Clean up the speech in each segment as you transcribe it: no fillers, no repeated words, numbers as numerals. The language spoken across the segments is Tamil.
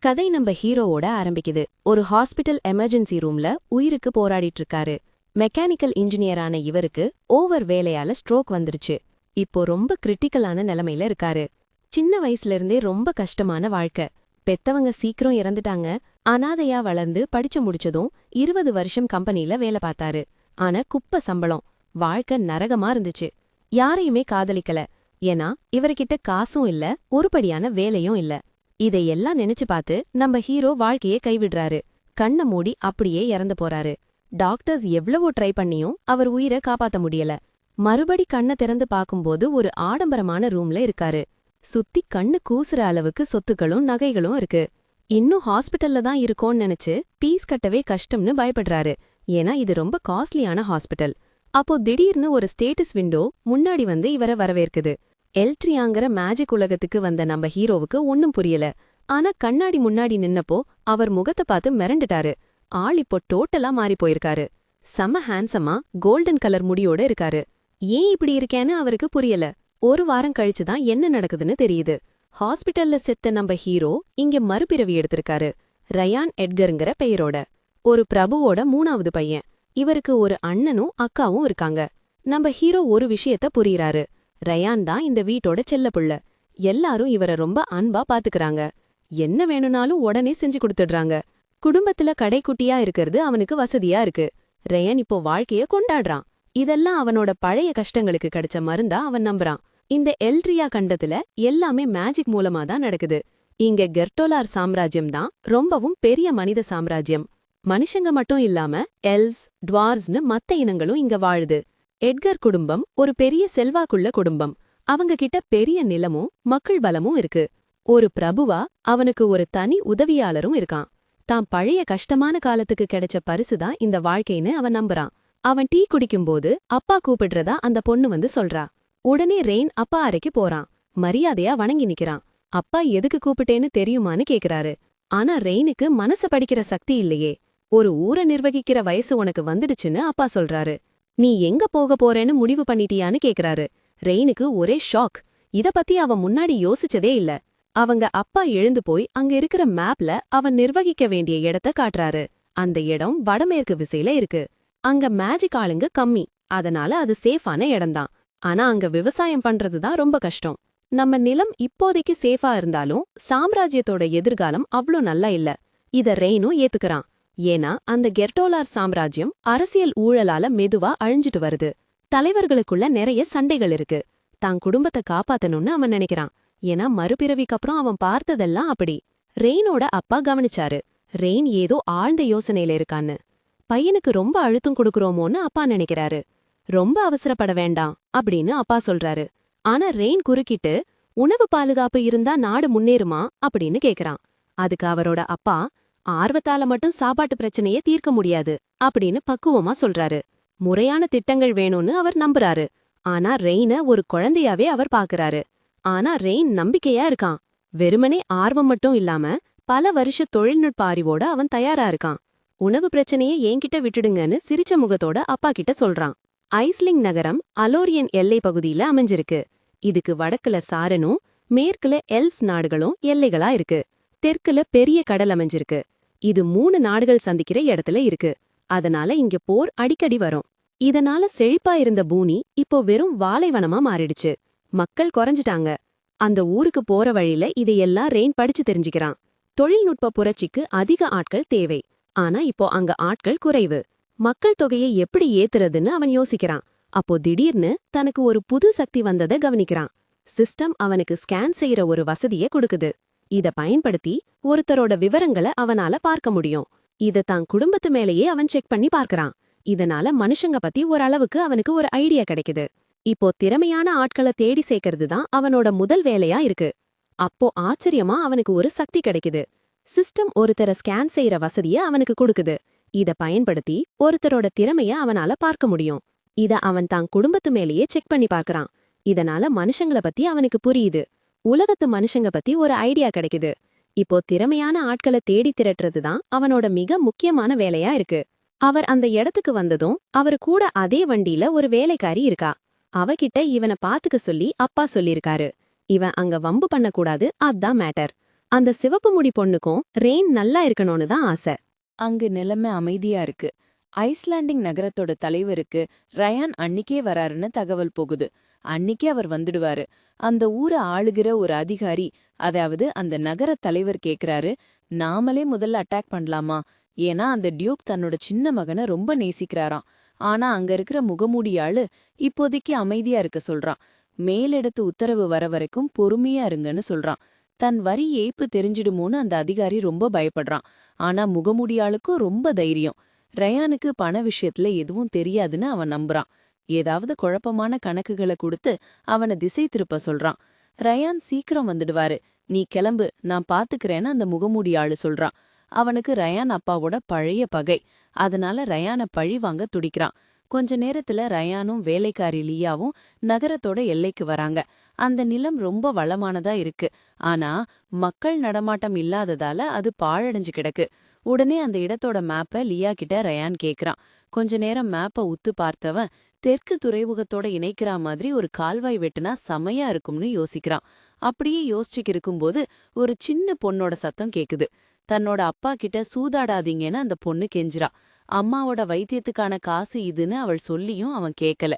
கதை நம்ம ஹீரோவோட ஆரம்பிக்குது. ஒரு ஹாஸ்பிட்டல் எமர்ஜென்சி ரூம்ல உயிருக்கு போராடிட்டு இருக்காரு. மெக்கானிக்கல் இன்ஜினியரான இவருக்கு ஓவர் வேலையால ஸ்ட்ரோக் வந்துருச்சு. இப்போ ரொம்ப கிரிட்டிக்கலான நிலைமையில இருக்காரு. சின்ன வயசுல இருந்தே ரொம்ப கஷ்டமான வாழ்க்கை. பெத்தவங்க சீக்கிரம் இறந்துட்டாங்க. அனாதையா வளர்ந்து படிச்சு முடிச்சதும் 20 வருஷம் கம்பெனில வேலை பார்த்தாரு. ஆனா குப்பை சம்பளம். வாழ்க்கை நரகமா இருந்துச்சு. யாரையுமே காதலிக்கல. ஏன்னா இவர்கிட்ட காசும் இல்ல, ஒருபடியான வேலையும் இல்ல. இதையெல்லாம் நினைச்சு பார்த்து நம்ம ஹீரோ வாழ்க்கையே கைவிடுறாரு. கண்ண மூடி அப்படியே இறந்து போறாரு. டாக்டர்ஸ் எவ்வளவோ ட்ரை பண்ணியும் அவர் உயிரை காப்பாத்த முடியல. மறுபடி கண்ணை திறந்து பார்க்கும்போது ஒரு ஆடம்பரமான ரூம்ல இருக்காரு. சுத்தி கண்ணு கூசுற அளவுக்கு சொத்துக்களும் நகைகளும் இருக்கு. இன்னும் ஹாஸ்பிட்டல்ல தான் இருக்கோன்னு நினைச்சு பீஸ் கட்டவே கஷ்டம்னு பயப்படுறாரு. ஏன்னா இது ரொம்ப காஸ்ட்லியான ஹாஸ்பிட்டல். அப்போ திடீர்னு ஒரு ஸ்டேட்டஸ் விண்டோ முன்னாடி வந்து இவரை வரவேற்குது. எல்ட்ரியாங்கிற மேஜிக் உலகத்துக்கு வந்த நம்ம ஹீரோவுக்கு ஒன்னும் புரியல. ஆனா கண்ணாடி முன்னாடி நின்னப்போ அவர் முகத்தை பார்த்து மிரண்டுட்டாரு. ஆள் இப்போ டோட்டலா மாறி போயிருக்காரு. செம ஹேண்ட்ஸமா கோல்டன் கலர் முடியோட இருக்காரு. ஏன் இப்படி இருக்கேன்னு அவருக்கு புரியல. ஒரு வாரம் கழிச்சுதான் என்ன நடக்குதுன்னு தெரியுது. ஹாஸ்பிட்டல்ல செத்த நம்ம ஹீரோ இங்க மறுபிறவி எடுத்திருக்காரு. ரயான் எட்கருங்கிற பெயரோட. ஒரு பிரபுவோட 3வது பையன். இவருக்கு ஒரு அண்ணனும் அக்காவும் இருக்காங்க. நம்ம ஹீரோ ஒரு விஷயத்த புரியுறாரு. ரயான் தான் இந்த வீட்டோட செல்லப்புள்ள. எல்லாரும் இவரை ரொம்ப அன்பா பாத்துக்கறாங்க. என்ன வேணும்னாலும் உடனே செஞ்சு கொடுத்துடுறாங்க. குடும்பத்துல கடைக்குட்டியா இருக்கிறது அவனுக்கு வசதியா இருக்கு. ரயான் இப்போ வாழ்க்கைய கொண்டாடுறான். இதெல்லாம் அவனோட பழைய கஷ்டங்களுக்கு கிடைச்ச மருந்தா அவன் நம்புறான். இந்த எல்ட்ரியா கண்டத்துல எல்லாமே மேஜிக் மூலமா தான் நடக்குது. இங்க கெர்டோலார் சாம்ராஜ்யம் தான் ரொம்பவும் பெரிய மனித சாம்ராஜ்யம். மனுஷங்க மட்டும் இல்லாம எல்வ்ஸ், டுவார்ஸ்னு மத்த இனங்களும் இங்க வாழுது. எட்கர் குடும்பம் ஒரு பெரிய செல்வாக்குள்ள குடும்பம். அவங்க கிட்ட பெரிய நிலமும் மக்கள் பலமும் இருக்கு. ஒரு பிரபுவா அவனுக்கு ஒரு தனி உதவியாளரும் இருக்கான். தான் பழைய கஷ்டமான காலத்துக்கு கிடைச்ச பரிசுதான் இந்த வாழ்க்கைன்னு அவன் நம்புறான். அவன் டீ குடிக்கும்போது அப்பா கூப்பிடுறதா அந்த பொண்ணு வந்து சொல்றா. உடனே ரெயின் அப்பா அறைக்கு போறான். மரியாதையா வணங்கி நிக்கிறான். அப்பா எதுக்கு கூப்பிட்டேன்னு தெரியுமான்னு கேக்குறாரு. ஆனா ரெயினுக்கு மனச படிக்கிற சக்தி இல்லையே. ஒரு ஊரை நிர்வகிக்கிற வயசு உனக்கு வந்துடுச்சுன்னு அப்பா சொல்றாரு. நீ எங்க போக போறேன்னு முடிவு பண்ணிட்டியான்னு கேக்குறாரு. ரெயினுக்கு ஒரே ஷாக். இத பத்தி அவன் முன்னாடி யோசிச்சதே இல்ல. அவங்க அப்பா எழுந்து போய் அங்க இருக்கிற மேப்ல அவன் நிர்வகிக்க வேண்டிய இடத்த காட்டுறாரு. அந்த இடம் வடமேற்கு திசையில இருக்கு. அங்க மேஜிக் ஆளுங்க கம்மி. அதனால அது சேஃபான இடம்தான். ஆனா அங்க விவசாயம் பண்றதுதான் ரொம்ப கஷ்டம். நம்ம நிலம் இப்போதைக்கு சேஃபா இருந்தாலும் சாம்ராஜ்யத்தோட எதிர்காலம் அவ்ளோ நல்லா இல்ல. இத ரெயினும் ஏத்துக்கறான். ஏன்னா அந்த கெர்டோலார் சாம்ராஜ்யம் அரசியல் ஊழலால மெதுவா அழிஞ்சிட்டு வருது. தலைவர்களுக்குள்ள நிறைய சண்டைகள் இருக்கு. தான் குடும்பத்தை காப்பாத்தணும்னு அவன் நினைக்கிறான். ஏன்னா மறுபிறவிக்கு அப்புறம் அவன் பார்த்ததெல்லாம் அப்படி. ரெயினோட அப்பா கவனிச்சாரு. ரெயின் ஏதோ ஆழ்ந்த யோசனையில இருக்கான்னு. பையனுக்கு ரொம்ப அழுத்தம் கொடுக்கறோமோன்னு அப்பா நினைக்கிறாரு. ரொம்ப அவசரப்பட வேண்டாம் அப்படின்னு அப்பா சொல்றாரு. ஆனா ரெயின் குறுக்கிட்டு உணவு பாதுகாப்பு இருந்தா நாடு முன்னேறுமா அப்படின்னு கேக்குறான். அதுக்கு அவரோட அப்பா ஆர்வத்தால மட்டும் சாப்பாட்டு பிரச்சனையே தீர்க்க முடியாது அப்படின்னு பக்குவமா சொல்றாரு. முறையான திட்டங்கள் வேணும்னு அவர் நம்புறாரு. ஆனா ரெயின ஒரு குழந்தையாவே அவர் பாக்குறாரு. ஆனா ரெயின் நம்பிக்கையா இருக்கான். வெறுமனே ஆர்வம் மட்டும் இல்லாம பல வருஷ தொழில்நுட்ப அறிவோட அவன் தயாரா இருக்கான். உணவு பிரச்சனையை என்கிட்ட விட்டுடுங்கன்னு சிரிச்ச முகத்தோட அப்பா கிட்ட சொல்றான். ஐஸ்லிங் நகரம் அலோரியன் எல்லை பகுதியில அமைஞ்சிருக்கு. இதுக்கு வடக்குல சாரனும் மேற்குல எல்வ்ஸ் நாடுகளும் எல்லைகளா இருக்கு. தெற்குல பெரிய கடல் அமைஞ்சிருக்கு. இது 3 நாடுகள் சந்திக்கிற இடத்துல இருக்கு. அதனால இங்க போர் அடிக்கடி வரும். இதனால செழிப்பா இருந்த பூமி இப்போ வெறும் வாலைவனமா மாறிடுச்சு. மக்கள் குறைஞ்சிட்டாங்க. அந்த ஊருக்கு போற வழியில இதையெல்லாம் ரெயின் படிச்சு தெரிஞ்சுக்கிறான். தொழில்நுட்ப புரட்சிக்கு அதிக ஆட்கள் தேவை. ஆனா இப்போ அங்க ஆட்கள் குறைவு. மக்கள் தொகையை எப்படி ஏத்துறதுன்னு அவன் யோசிக்கிறான். அப்போ திடீர்னு தனக்கு ஒரு புது சக்தி வந்ததை கவனிக்கிறான். சிஸ்டம் அவனுக்கு ஸ்கேன் செய்யற ஒரு வசதியை கொடுக்குது. இத பயன்படுத்தி ஒருத்தரோட விவரங்களை அவனால பார்க்க முடியும். இத தான் குடும்பத்து மேலேயே அவன் செக் பண்ணி பார்க்கறான். இதனால மனுஷங்க பத்தி ஓரளவுக்கு அவனுக்கு ஒரு ஐடியா கிடைக்குது. இப்போ திறமையான ஆட்களை தேடி சேர்க்கறது தான் அவனோட முதல் வேலையா இருக்கு. அப்போ ஆச்சரியமா அவனுக்கு ஒரு சக்தி கிடைக்குது. சிஸ்டம் ஒருத்தர ஸ்கேன் செய்யற வசதிய அவனுக்கு கொடுக்குது. இத பயன்படுத்தி ஒருத்தரோட திறமைய அவனால பார்க்க முடியும். இத அவன் தான் குடும்பத்து மேலேயே செக் பண்ணி பார்க்கறான். இதனால மனுஷங்கள பத்தி அவனுக்கு புரியுது. உலகத்து மனுஷங்க பத்தி ஒரு ஐடியா கிடைக்குது. இப்போ திறமையான ஆட்களை தேடி திரட்டுறது தான் அவனோட மிக முக்கியமான வேலையா இருக்கு. அவர் அந்த இடத்துக்கு வந்ததும் அவரு கூட அதே வண்டியில ஒரு வேலைக்காரி இருக்கா. அவகிட்ட இவனை பாத்துக்க சொல்லி அப்பா சொல்லிருக்காரு. இவன் அங்க வம்பு பண்ணக்கூடாது, அதான் மேட்டர். அந்த சிவப்பு முடி பொண்ணுக்கும் ரெயின் நல்லா இருக்கணும்னு தான் ஆசை. அங்கு நிலைமை அமைதியா இருக்கு. ஐஸ்லாண்டிங் நகரத்தோட தலைவருக்கு ரயான் அன்னிக்கே வராருன்னு தகவல் போகுது. அன்னிக்கே அவர் வந்துடுவாரு. அந்த ஊரை ஆளுகிற ஒரு அதிகாரி, அதாவது அந்த நகர தலைவர் கேக்குறாரு, நாமளே முதல்ல அட்டாக் பண்ணலாமா? ஏன்னா அந்த டியூக் தன்னோட சின்ன மகனை ரொம்ப நேசிக்கிறாராம். ஆனா அங்க இருக்கிற முகமூடி ஆளு இப்போதைக்கு அமைதியா இருக்க சொல்றான். மேலிடத்து உத்தரவு வர வரைக்கும் பொறுமையா இருங்கன்னு சொல்றான். தன் வரி ஏய்ப்பு தெரிஞ்சிடுமோன்னு அந்த அதிகாரி ரொம்ப பயப்படுறான். ஆனா முகமூடியாளுக்கும் ரொம்ப தைரியம். ரயானுக்கு பண விஷயத்துல எதுவும் தெரியாதுன்னு அவன் நம்புறான். ஏதாவது குழப்பமான கணக்குகளை கொடுத்து அவனை திசை திருப்ப சொல்றான். ரயான் சீக்கிரம் வந்துடுவாரு, நீ கிளம்பு, நான் பாத்துக்கிறேன்னு அந்த முகமூடி ஆளு சொல்றான். அவனுக்கு ரயான் அப்பாவோட பழைய பகை. அதனால ரயானை பழி வாங்க துடிக்கிறான். கொஞ்ச நேரத்துல ரயானும் வேலைக்காரி லியாவும் நகரத்தோட எல்லைக்கு வராங்க. அந்த நிலம் ரொம்ப வளமானதா இருக்கு. ஆனா மக்கள் நடமாட்டம் இல்லாததால அது பாழடைஞ்சு கிடக்கு. உடனே அந்த இடத்தோட மேப்ப லியா கிட்ட ரயான் கேக்குறான். கொஞ்ச நேரம் மேப்ப உத்து பார்த்தவன் தெற்கு துறைமுகத்தோட இணைக்கிறா மாதிரி ஒரு கால்வாய் வெட்டுனா செமையா இருக்கும்னு யோசிக்கிறான். அப்படியே யோசிச்சுக்கு இருக்கும்போது ஒரு சின்ன பொண்ணோட சத்தம் கேக்குது. தன்னோட அப்பா கிட்ட சூதாடாதீங்கன்னு அந்த பொண்ணு கெஞ்சிரா. அம்மாவோட வைத்தியத்துக்கான காசு இதுன்னு அவள் சொல்லியும் அவன் கேக்கல.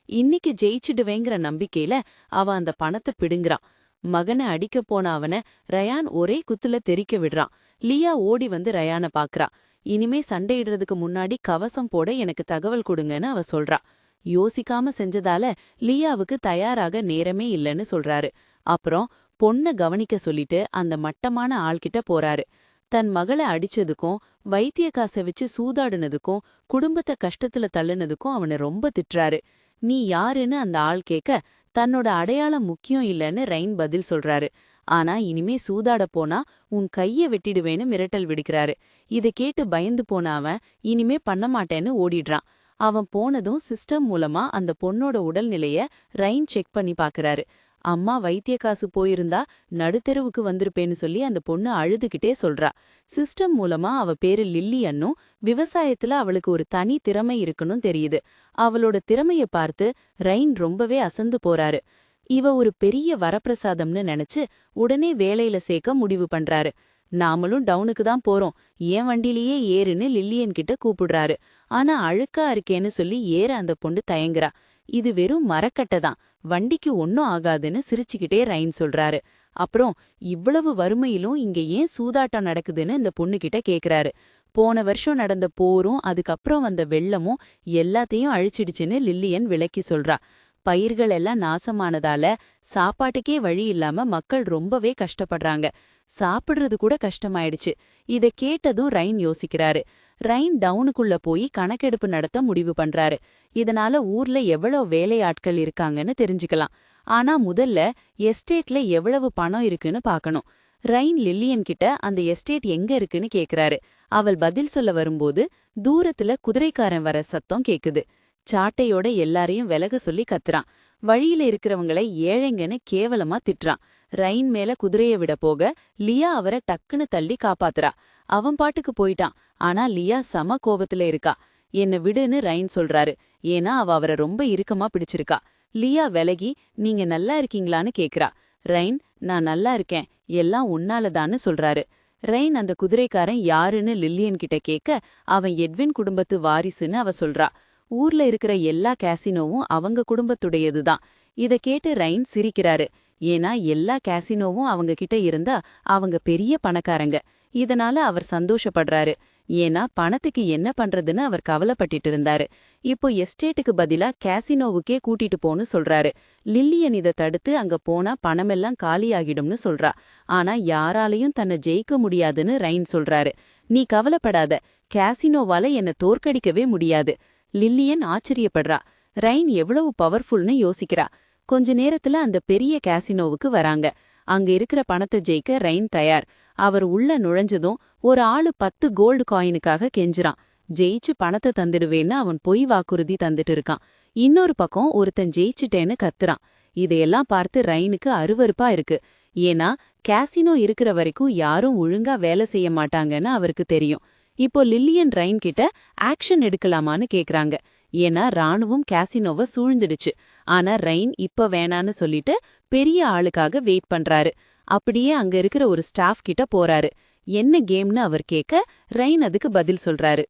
இன்னைக்கு ஜெயிச்சிடுவேங்கிற நம்பிக்கையில அவன் அந்த பணத்தை பிடுங்குறான். மகனை அடிக்க போன அவனை ரயான் ஒரே குத்துல தெறிக்க விடுறான். லியா ஓடி வந்து ரயானை பாக்குறா. இனிமே சண்டையிடுறதுக்கு முன்னாடி கவசம் போட எனக்கு தகவல் கொடுங்கன்னு அவ சொல்றா. யோசிக்காம செஞ்சதால லியாவுக்கு தயாராக நேரமே இல்லைன்னு சொல்றாரு. அப்புறம் பொண்ணை கவனிக்க சொல்லிட்டு அந்த மட்டமான ஆள்கிட்ட போறாரு. தன் மகளை அடிச்சதுக்கும் வைத்திய காசை வச்சு சூதாடுனதுக்கும் குடும்பத்தை கஷ்டத்துல தள்ளுனதுக்கும் அவனை ரொம்ப திட்டுறாரு. நீ யாருன்னு அந்த ஆள் கேட்க தன்னோட அடையாளம் முக்கியம் இல்லைன்னு ரைன் பதில் சொல்றாரு. ஆனா இனிமே சூதாட போனா உன் கைய வெட்டிடுவேன்னு மிரட்டல் விடுக்கிறாரு. இதை கேட்டு பயந்து போன அவன் இனிமே பண்ண மாட்டேன்னு ஓடிடுறான். அவன் போனதும் சிஸ்டம் மூலமா அந்த பொண்ணோட உடல்நிலைய ரைன் செக் பண்ணி பாக்குறாரு. அம்மா வைத்திய காசு போயிருந்தா நடுத்தெருவுக்கு வந்திருப்பேன்னு சொல்லி அந்த பொண்ணு அழுதுகிட்டே சொல்றா. சிஸ்டம் மூலமா அவ பேரு லில்லி அன்னும் விவசாயத்துல அவளுக்கு ஒரு தனி திறமை இருக்குன்னு தெரியுது. அவளோட திறமைய பார்த்து ரைன் ரொம்பவே அசந்து போறாரு. இவ ஒரு பெரிய வரப்பிரசாதம்னு நினைச்சு உடனே வேலையில சேர்க்க முடிவு பண்றாரு. நாமளும் டவுனுக்கு தான் போறோம், ஏன் வண்டிலேயே ஏறுன்னு லில்லியன் கிட்ட கூப்பிடுறாரு. ஆனா அழுக்கா இருக்கேன்னு சொல்லி ஏற அந்த பொண்ணு தயங்குறா. இது வெறும் மரக்கட்டை தான், வண்டிக்கு ஒன்னும் ஆகாதுன்னு சிரிச்சுக்கிட்டே ரைன் சொல்றாரு. அப்புறம் இவ்வளவு வறுமையிலும் இங்க ஏன் சூதாட்டம் நடக்குதுன்னு இந்த பொண்ணுகிட்ட கேக்குறாரு. போன வருஷம் நடந்த போரும் அதுக்கப்புறம் வந்த வெள்ளமும் எல்லாத்தையும் அழிச்சிடுச்சுன்னு லில்லியன் விளக்கி சொல்றா. பயிர்கள் எல்லாம் நாசமானதால சாப்பாட்டுக்கே வழி இல்லாம மக்கள் ரொம்பவே கஷ்டப்படுறாங்க. சாப்பிடுறது கூட கஷ்டமாயிடுச்சு. இத கேட்டதும் ரைன் யோசிக்கிறாரு. ரைன் டவுனுக்குள்ள போய் கணக்கெடுப்பு நடத்த முடிவு பண்றாரு. இதனால ஊர்ல எவ்வளவு வேலையாட்கள் இருக்காங்கன்னு தெரிஞ்சுக்கலாம். ஆனா முதல்ல எஸ்டேட்ல எவ்வளவு பணம் இருக்குன்னு பார்க்கணும். ரைன் லில்லியன் கிட்ட அந்த எஸ்டேட் எங்க இருக்குன்னு கேக்குறாரு. அவள் பதில் சொல்ல வரும்போது தூரத்துல குதிரைக்காரன் வர சத்தம் கேக்குது. சாட்டையோட எல்லாரையும் விலக சொல்லி கத்துறான். வழியில இருக்கிறவங்களை ஏழைங்கன்னு கேவலமா திட்டுறான். ரைன் மேல குதிரைய விட போக லியா அவரை டக்குன்னு தள்ளி காப்பாத்துறா. அவன் பாட்டுக்கு போயிட்டான். ஆனா லியா சம கோபத்துல இருக்கா. என்ன விடுன்னு ரைன் சொல்றாரு. ஏன்னா அவரை ரொம்ப இறுக்கமா பிடிச்சிருக்கா. லியா விலகி நீங்க நல்லா இருக்கீங்களான்னு கேக்குறா. ரைன் நான் நல்லா இருக்கேன், எல்லாம் உன்னாலதான்னு சொல்றாரு. ரைன் அந்த குதிரைக்காரன் யாருன்னு லில்லியன் கிட்ட கேட்க அவன் எட்வின் குடும்பத்து வாரிசுன்னு அவ சொல்றா. ஊர்ல இருக்கிற எல்லா கேசினோவும் அவங்க குடும்பத்துடையதுதான். இத கேட்டு ரைன் சிரிக்கிறாரு. ஏன்னா எல்லா கேசினோவும் அவங்க கிட்ட இருந்தா அவங்க பெரிய பணக்காரங்க. இதனால அவர் சந்தோஷப்படுறாரு. ஏன்னா பணத்துக்கு என்ன பண்றதுன்னு அவர் கவலைப்பட்டுட்டு இருந்தாரு. இப்போ எஸ்டேட்டுக்கு பதிலா கேசினோவுக்கே கூட்டிட்டு போன்னு சொல்றாரு. லில்லியன் இதை தடுத்து அங்க போனா பணமெல்லாம் காலியாகிடும்னு சொல்றா. ஆனா யாராலையும் தன்னை ஜெயிக்க முடியாதுன்னு ரைன் சொல்றாரு. நீ கவலைப்படாத, கேசினோவால என்ன தோற்கடிக்கவே முடியாது. லில்லியன் ஆச்சரியப்படுறா. ரைன் எவ்வளவு பவர்ஃபுல்னு யோசிக்கிறா. கொஞ்ச நேரத்துல அந்த பெரிய கேசினோவுக்கு வராங்க. அங்க இருக்கிற பணத்தை ஜெயிக்க ரைன் தயார். அவர் உள்ள நுழைஞ்சதும் ஒரு ஆளு 10 கோல்டு காயினுக்காக கெஞ்சுறான். ஜெயிச்சு பணத்தை தந்துடுவேன்னு அவன் பொய் வாக்குறுதி தந்துட்டு இருக்கான். இன்னொரு பக்கம் ஒருத்தன் ஜெயிச்சுட்டேன்னு கத்துறான். இதையெல்லாம் பார்த்து ரைனுக்கு அருவருப்பா இருக்கு. ஏன்னா கேசினோ இருக்கிற வரைக்கும் யாரும் ஒழுங்கா வேலை செய்ய மாட்டாங்கன்னு அவருக்கு தெரியும். இப்போ லில்லியன் ரைன் கிட்ட ஆக்ஷன் எடுக்கலாமான்னு கேக்குறாங்க. ஏன்னா ராணுவம் கேசினோவை சூழ்ந்துடுச்சு. ஆனா ரைன் இப்ப வேணான்னு சொல்லிட்டு பெரிய ஆளுக்காக வெயிட் பண்றாரு. அப்படியே அங்க இருக்கிற ஒரு ஸ்டாஃப் கிட்ட போறாரு. என்ன கேம்னு அவர் கேட்க ரைன் அதுக்கு பதில் சொல்றாரு.